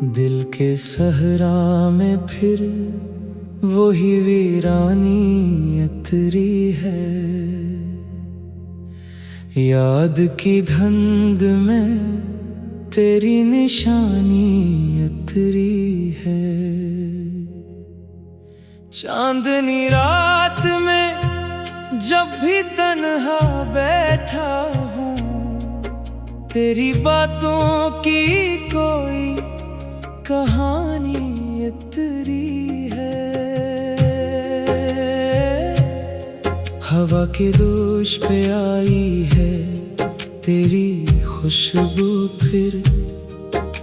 दिल के सहरा में फिर वही वीरानी अतरी है। याद की धुंध में तेरी निशानी अतरी है। चांदनी रात में जब भी तन्हा बैठा हूँ, तेरी बातों की कोई कहानी अतरी है। हवा के दोष पे आई है तेरी खुशबू, फिर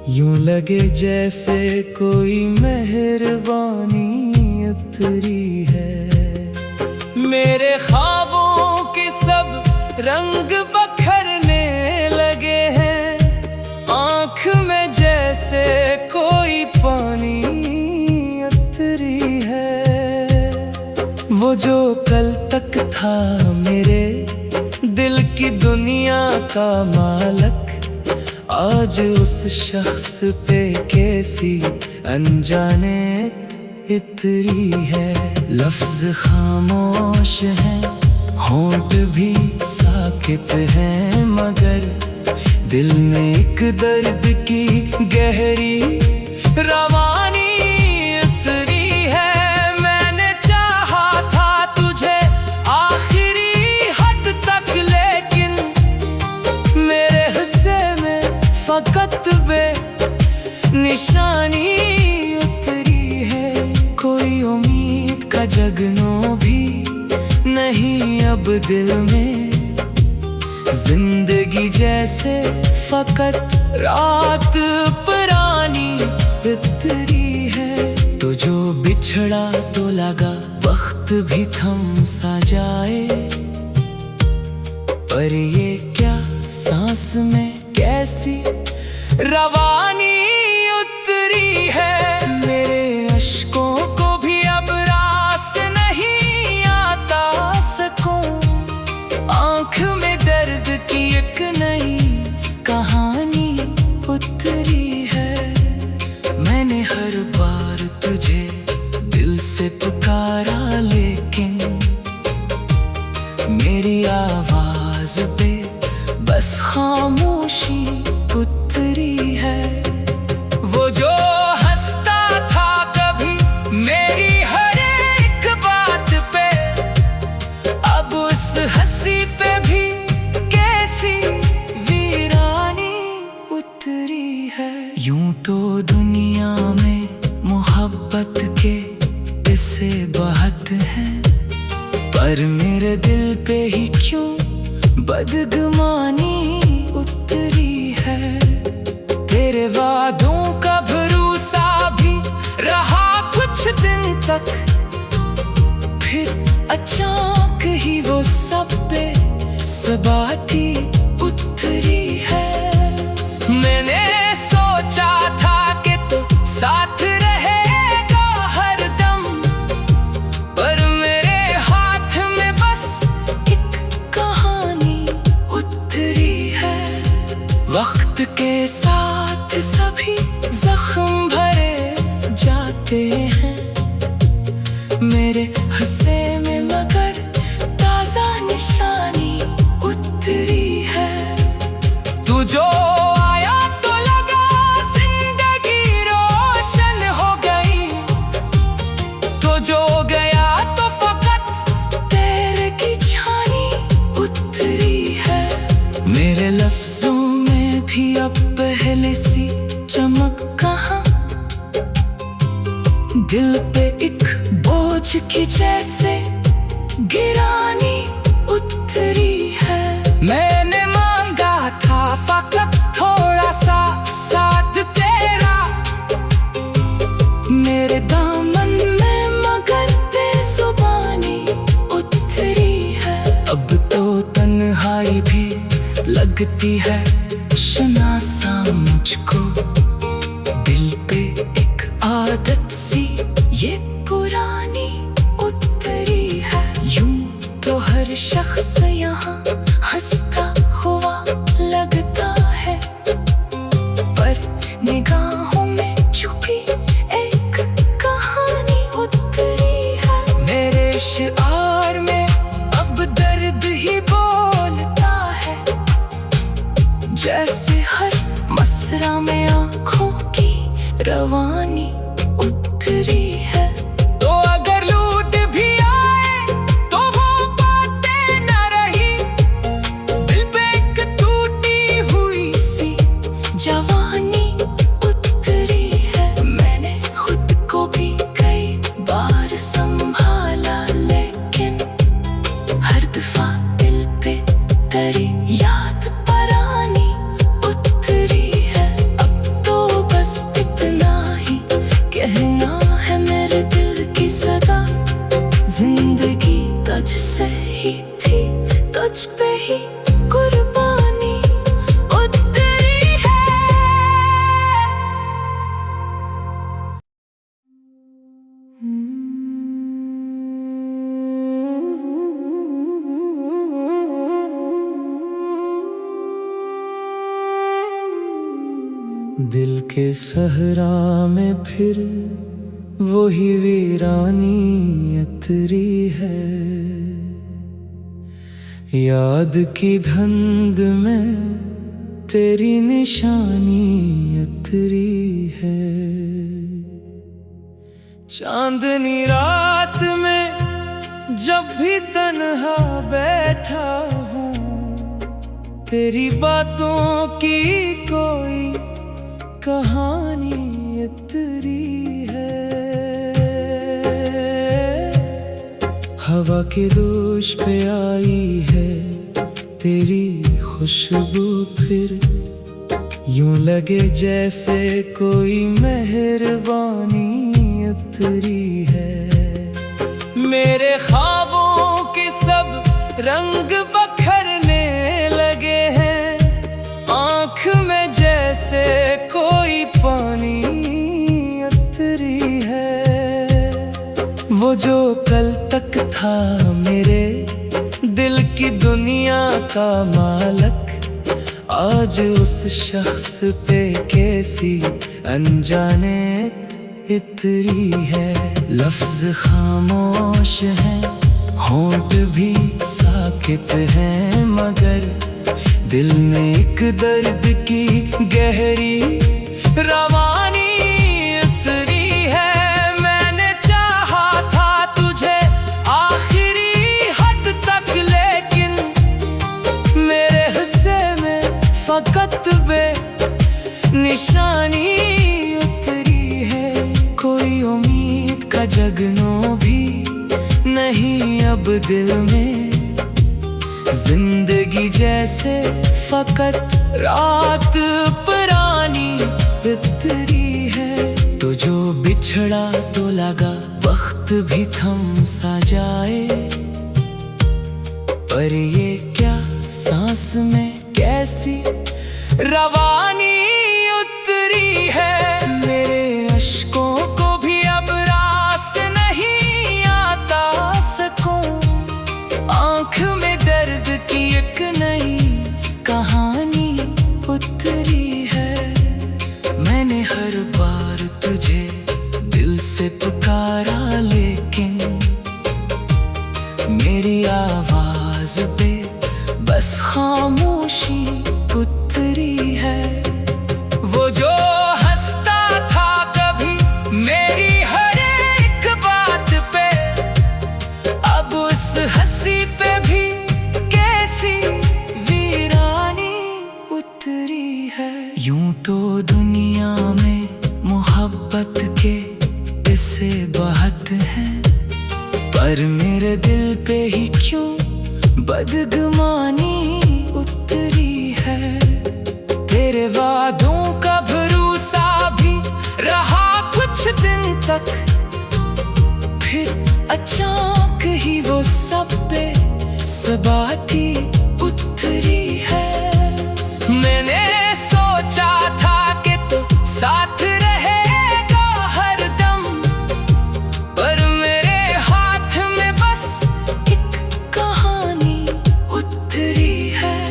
यूं लगे जैसे कोई मेहरबानी अतरी है। मेरे ख्वाबों के सब रंग बखरने लगे हैं, आँख में जैसे कोई पानी अतरी है। वो जो कल तक था मेरे दिल की दुनिया का मालिक, आज उस शख्स पे कैसी अनजाने इतरी है। लफ्ज खामोश हैं, होंठ भी साकित हैं, मगर दिल में एक दर्द की गहरी रवानी उतरी है। मैंने चाहा था तुझे आखिरी हद तक, लेकिन मेरे हिस्से में फकत बे निशानी उतरी है। कोई उम्मीद का जगनो भी नहीं अब दिल में, जिंदगी जैसे फकत रात पुरानी उतरी है। तो जो बिछड़ा तो लगा वक्त भी थम सा जाए, पर ये क्या सांस में कैसी रवानी उतरी है। मेरे अश्कों को भी अब रास नहीं आता सकूं, आँख में दर्द की एक नई कहानी उतरी है। मैंने हर बार तुझे दिल से पुकारा, लेकिन मेरी आवाज पे बस खामोशी उतरी है। वो जो हंसता था कभी मेरी हर एक बात पे, अब उस हंसी पे भी कैसी वीरानी उतरी है। यूं तो दुनिया में मोहब्बत के किस्से बहुत हैं, पर मेरे दिल पे ही क्यों बदगुमानी उतरी है। तेरे वादों का भरोसा भी रहा कुछ दिन तक, फिर अचानक ही वो सब पे सबाती उतरी है। मैंने सोचा था कि तू साथ रहेगा हर दम, पर मेरे हाथ में बस एक कहानी उतरी है। वक्त के साथ सभी जख्म भरे जाते हैं, मेरे हिस्से में मगर ताजा निशानी उतरी है। तू जो आया तो लगा जिंदगी रोशन हो गई, तो जो गया तो फकत तेरे की छानी उतरी है। मेरे लफ्जों में भी अब पहले सी चमक कहाँ, दिल पे एक बोझ की जैसे गिरानी उतरी है। मैंने मांगा था फकत थोड़ा सा साथ तेरा मेरे दामन में, मगर बेजुबानी उतरी है। अब तो तन्हाई भी लगती है शनासा मुझको, दिल पे एक आदत सी ये पुरानी उतरी है। यूं तो हर शख्स यहाँ हंसता हुआ लगता है, पर निगाहों में संभाला, लेकिन हर दफा दिल पे तेरी याद पुरानी उतरी है। अब तो बस इतना ही कहना है मेरे दिल की सदा, जिंदगी तुझसे ही थी, तुझ पे ही कुर्बानी उतरी है। दिल के सहरा में फिर वही वीरानी उतरी है, याद की धुंध में तेरी निशानी उतरी है। चांदनी रात में जब भी तन्हा बैठा हूँ, तेरी बातों की कोई कहानी उतरी है। हवा के दोष पे आई है तेरी खुशबू, फिर यूं लगे जैसे कोई मेहरबानी उतरी है। मेरे ख्वाबों के सब रंग बखरने लगे हैं, आँख में जैसे कोई पानी उतरी है। वो जो कल तक था मेरे दिल की दुनिया का मालिक, आज उस शख्स पे कैसी अनजानेत इतरी है। लफ्ज खामोश हैं, होंठ भी साकित हैं, मगर दिल में एक दर्द की गहरी रवानी उतरी है। मैंने चाहा था तुझे आखिरी हद तक, लेकिन मेरे हिस्से में फकत बे निशानी उतरी है। कोई उम्मीद का जगनो भी नहीं अब दिल में, जिंदगी जैसे फकत रात पुरानी उतरी है। तो जो बिछड़ा तो लगा वक्त भी थम सा जाए, पर ये क्या सांस में कैसी रवानी उतरी है। मेरे अश्कों को भी अब रास नहीं आता सकूं, आँख में दर्द की एक नई कहानी उतरी है। मैंने हर बार तुझे दिल से पुकारा, लेकिन मेरी आवाज पे बस खामोशी उतरी है। वो जो हंसता था कभी मेरी हर एक बात पे, अब उस हंसी पे भी कैसी वीरानी उतरी है। यूं तो दुनिया में मोहब्बत के किस्से बहुत हैं, पर मेरे दिल पे ही क्यों बदगुमानी उतरी है। तेरे वादों का भरोसा भी रहा कुछ दिन तक, फिर अचानक ही वो सब पे सबाती उतरी है। मैंने सोचा था कि तू साथ रहेगा हर दम, पर मेरे हाथ में बस एक कहानी उतरी है।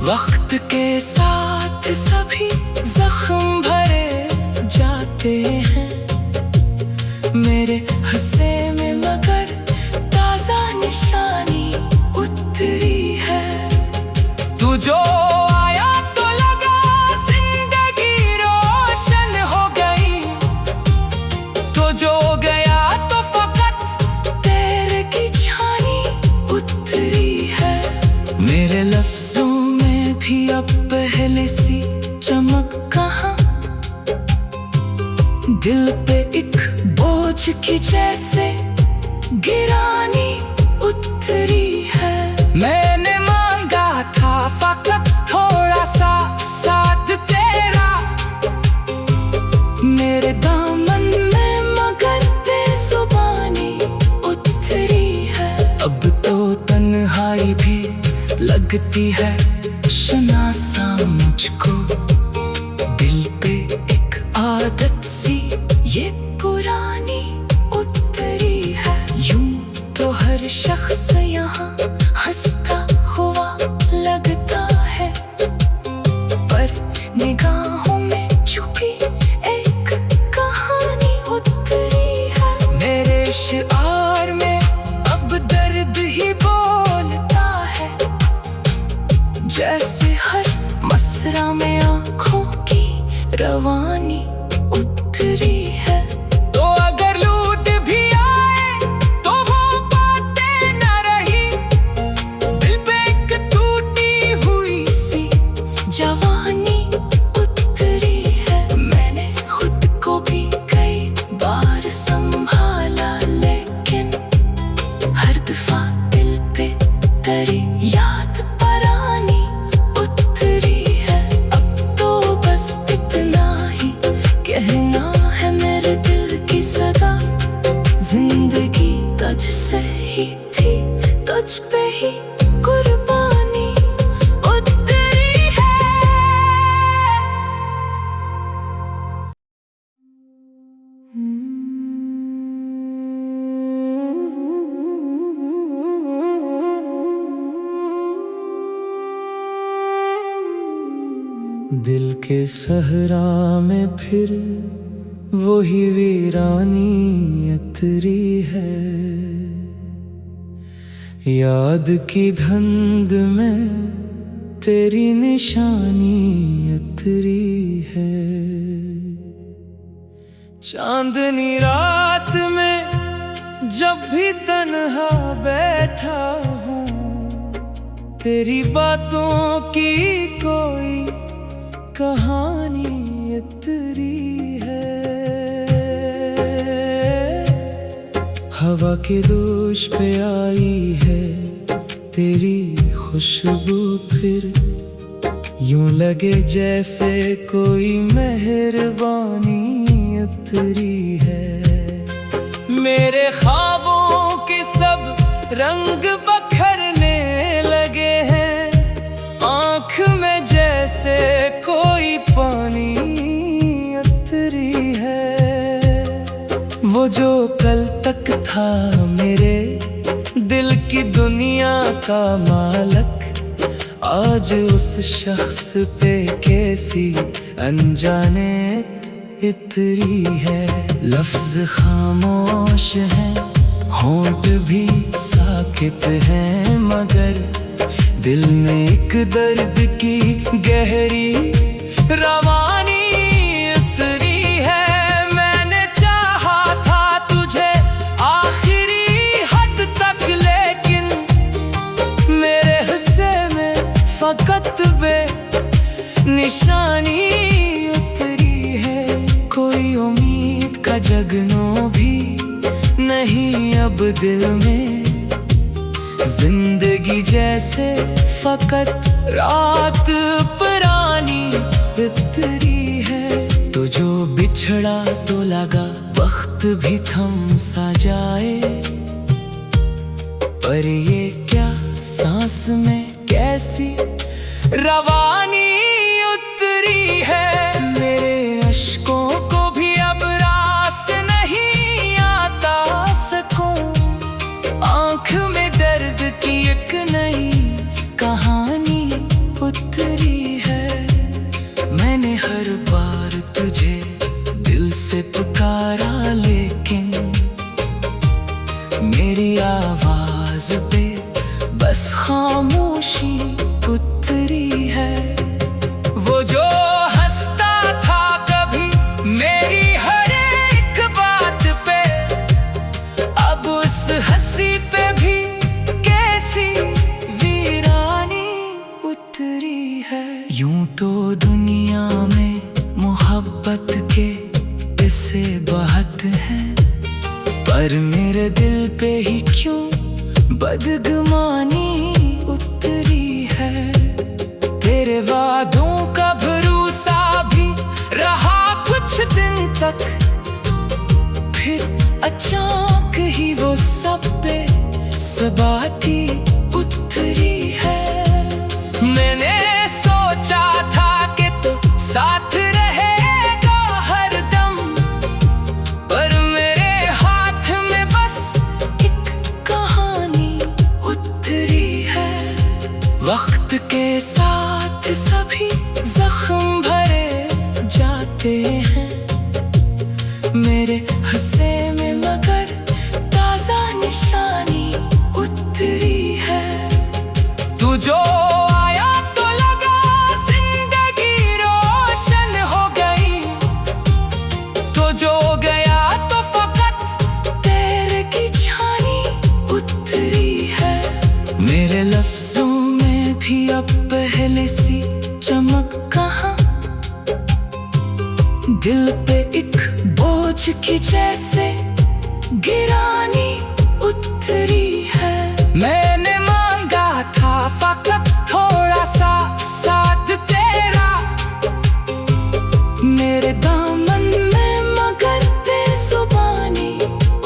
वक्त के साथ सभी जख्म भरे जाते हैं, मेरे हंसे में मगर ताजा निशानी उतरी है। तू जो आया तो लगा जिंदगी रोशन हो गई, तो जो गया तो फकत तेरे की छानी उतरी है। मेरे लफ्जों में भी अब पहले सी चमक कहाँ, दिल पे एक बोझ की जैसे गिरानी उतरी है। मैंने मांगा था फकत थोड़ा सा साथ तेरा मेरे दामन में, मगर बेजुबानी उतरी है। अब तो तन्हाई भी लगती है शनासा मुझको, दिल पे एक आदत सी ये पुरानी उतरी है। यूं तो हर शख्स यहाँ हंसता हुआ लगता है, पर निगाहों में छुपी एक कहानी उतरी है। मेरे शिआर में अब दर्द ही बोलता है, जैसे हर मसरा में आँखों की रवानी उतरी है। तो अगर लूट भी आए तो वो बातें न रही, दिल पे एक टूटी हुई सी जवानी उतरी है। मैंने खुद को भी कई बार संभाला, लेकिन हर दफा दिल पे तेरी याद पुरानी उतरी है। अब तो बस इतना ही कहना है मेरे दिल की सदा, जिंदगी तुझसे ही थी, तुझ पे ही कुर्बानी उतरी है। दिल के सहरा में फिर वही वीरानी उतरी है। याद की धुंध में तेरी निशानी उतरी है। चांदनी रात में जब भी तन्हा बैठा हूँ, तेरी बातों की कोई कहानी उतरी है। हवा के दोष पे आई है तेरी खुशबू, फिर यूं लगे जैसे कोई मेहरबानी उतरी है। मेरे ख्वाबों के सब रंग बखरने लगे हैं, आँख में जैसे कोई पानी उतरी है। वो जो कल तक था मेरे दिल की दुनिया का मालक, आज उस शख्स पे कैसी अनजानेत इतरी है। लफ्ज खामोश हैं, होंठ भी साकित हैं, मगर दिल में एक दर्द की गहरी रवानी उतरी है। मैंने चाहा था तुझे आखिरी हद तक, लेकिन मेरे हिस्से में फकत बे निशानी उतरी है। कोई उम्मीद का जगनो भी नहीं अब दिल में, जिंदगी जैसे फकत रात पुरानी उतरी है। तो जो बिछड़ा तो लगा वक्त भी थम सा जाए, पर ये क्या सांस में कैसी रवानी उतरी है। मेरे अश्कों को भी अब रास नहीं आता सकूं, आँख में दर्द की एक नई कहानी उतरी है। मैंने हर बार तुझे दिल से पुकारा, लेकिन मेरी आवाज पे बस खामोशी उतरी है। पर मेरे दिल पे ही क्यों बदगुमानी उतरी है। तेरे वादों का भरोसा भी रहा कुछ दिन तक, फिर अचानक ही वो सब पे सबाती उतरी है। मैंने सोचा था कि तू साथ रहेगा हरदम, पर मेरे हाथ में बस एक कहानी उतरी है। वक्त के साथ सभी जख्म भरे जाते हैं मेरे हंसे में, मगर ताजा निशानी उतरी है। तू जो आया तो लगा जिंदगी रोशन हो गई, तो जो गया तो फकत तेरे की छानी उतरी है। मेरे लफ्जों में भी अब पहले सी चमक कहाँ, दिल पे एक बोझ की जैसे गिरानी उतरी है। मैंने मांगा था फकत थोड़ा सा साथ तेरा मेरे दामन में, मगर बेजुबानी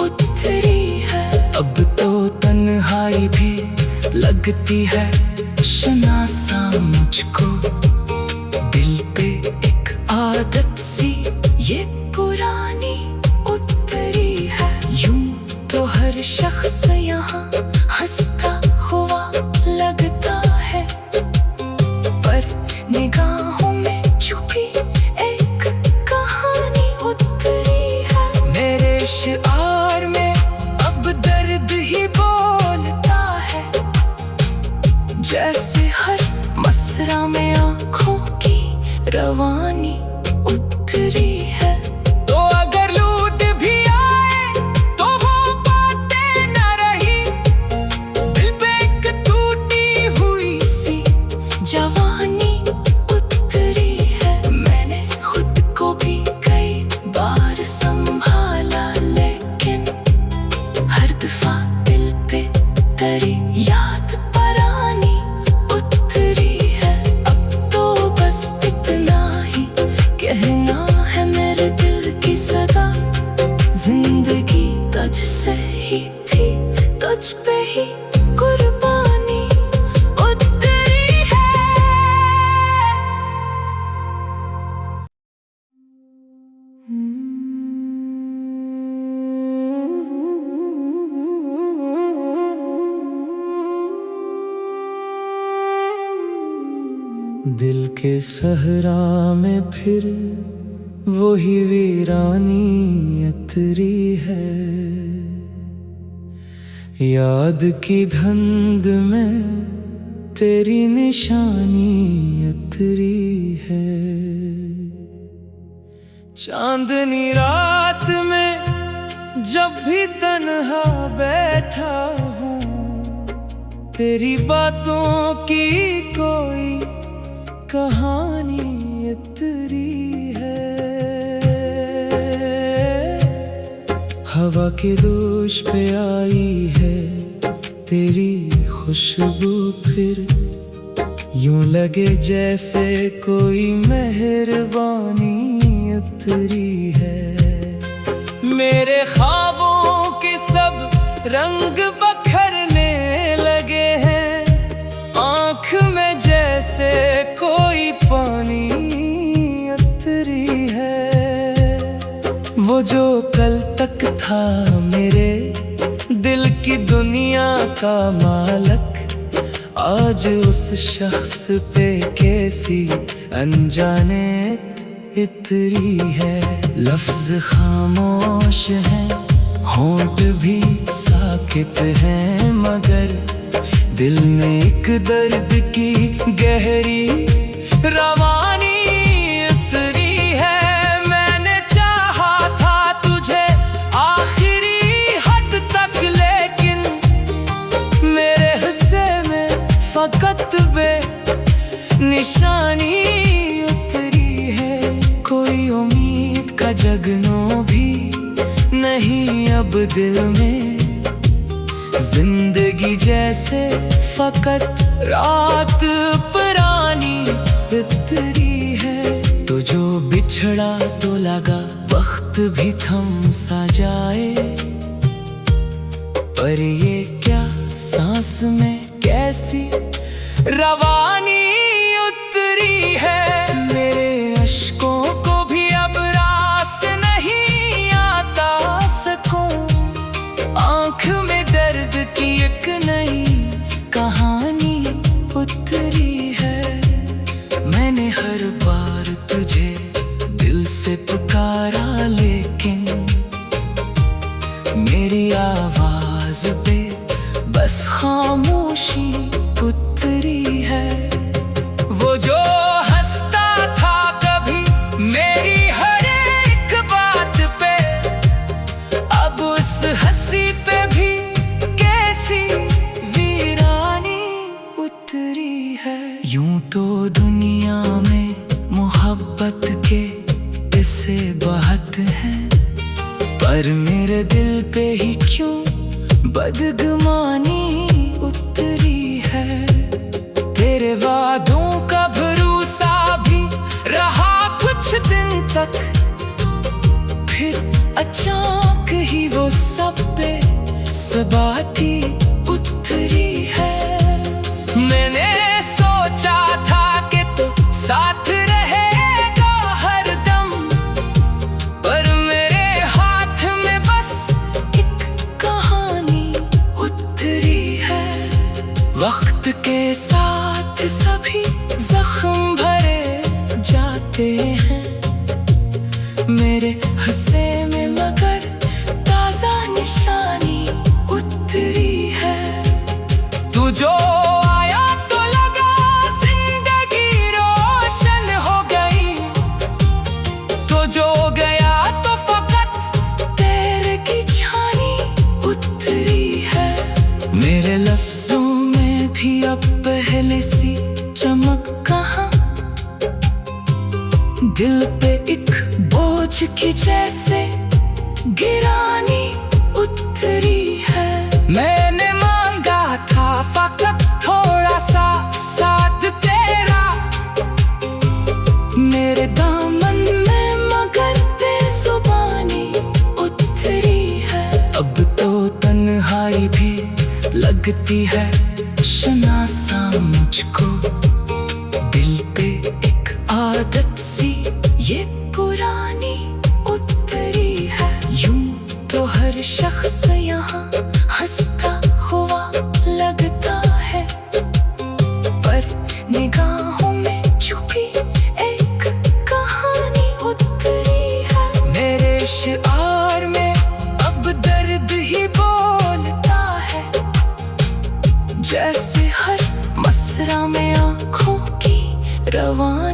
उतरी है। अब तो तन्हाई भी लगती है शनासा मुझको, दिल पे एक आदत सी ये पुरानी उतरी है। यूं तो हर शख्स यहाँ हंसता हुआ लगता है, पर निगाहों में छुपी एक कहानी उतरी है। मेरे शिआर में अब दर्द ही बोलता है, जैसे हर मसरा में आँखों की रवानी उतरी है। तो अगर लूट भी आए तो वो बातें न रही, दिल पे एक टूटी हुई सी जवानी उतरी है। मैंने खुद को भी कई बार संभाला, लेकिन हर दफा दिल पे तेरी याद परानी उतरी है। अब तो बस इतना ही कहना है मेरे दिल की सदा, जिंदगी तुझसे ही थी, तुझ पे ही कुर्बानी उतरी है। दिल के सहरा में फिर वही वीरानी उतरी है। याद की धुंध में तेरी निशानी उतरी है। चांदनी रात में जब भी तन्हा बैठा हूँ, तेरी बातों की कोई कहानी उतरी है। हवा के दोष पे आई है तेरी खुशबू, फिर यूं लगे जैसे कोई मेहरबानी उतरी है। मेरे ख्वाबों के सब रंग बखरने लगे हैं, आँख में जैसे कोई पानी उतरी है। वो जो कल तक था मेरे दिल की दुनिया का मालक, आज उस शख्स पे कैसी अनजानेत इतरी है। लफ्ज खामोश हैं, होंठ भी साकित हैं, मगर दिल में एक दर्द की गहरी रवानी उतरी है। मैंने चाहा था तुझे आखिरी हद तक, लेकिन मेरे हिस्से में फकत बे निशानी उतरी है। कोई उम्मीद का जगनो भी नहीं अब दिल में जिंदगी जैसे फकत रात पुरानी उतरी है। तो जो बिछड़ा तो लगा वक्त भी थम सा जाए, पर ये क्या सांस में कैसी रवानी उतरी है। मेरे अश्कों को भी अब रास नहीं आता सकूं, आंख में दर्द की एक नई कहानी उतरी है। मैंने हर बार तुझे दिल से पुकारा, लेकिन मेरी आवाज पे बस खामोशी उतरी है। वो जो हंसता था कभी मेरी हर एक बात पे, अब उस हंसी पे भी कैसी वीरानी उतरी है। यूं तो दुनिया में मोहब्बत के किस्से बहुत हैं, पर मेरे दिल पे ही क्यों बदगुमानी उतरी है। तेरे वादों का भरोसा भी रहा कुछ दिन तक, फिर अचानक ही वो सब पे सबाती उतरी है। मैंने सोचा था कि तो साथ रहेगा हरदम, पर मेरे हाथ में बस एक कहानी उतरी है। वक्त के साथ सभी जख्म भरे जाते हैं, मेरे हंसे में मगर ताजा निशानी उतरी है। तू जो आया तो लगा जिंदगी रोशन हो गई, तो जो गया तो फकत तेरे की छानी उतरी है। मेरे लफ्जों में भी अब पहले सी चमक कहाँ, दिल पे एक बोझ की जैसे गिरानी उतरी है। मैंने मांगा था फकत थोड़ा सा साथ तेरा, मेरे दामन में मगर बेजुबानी उतरी है। अब तो तन्हाई भी लगती है शनासा मुझको, दिल पे एक आदत सी ये पुरानी उतरी है। यूं तो हर शख्स यहाँ हंसता हुआ लगता है, पर निगाहों में छुपी एक कहानी उतरी है। मेरे शिआर में अब दर्द ही बोलता है, जैसे हर मसरा में आँखों की रवानी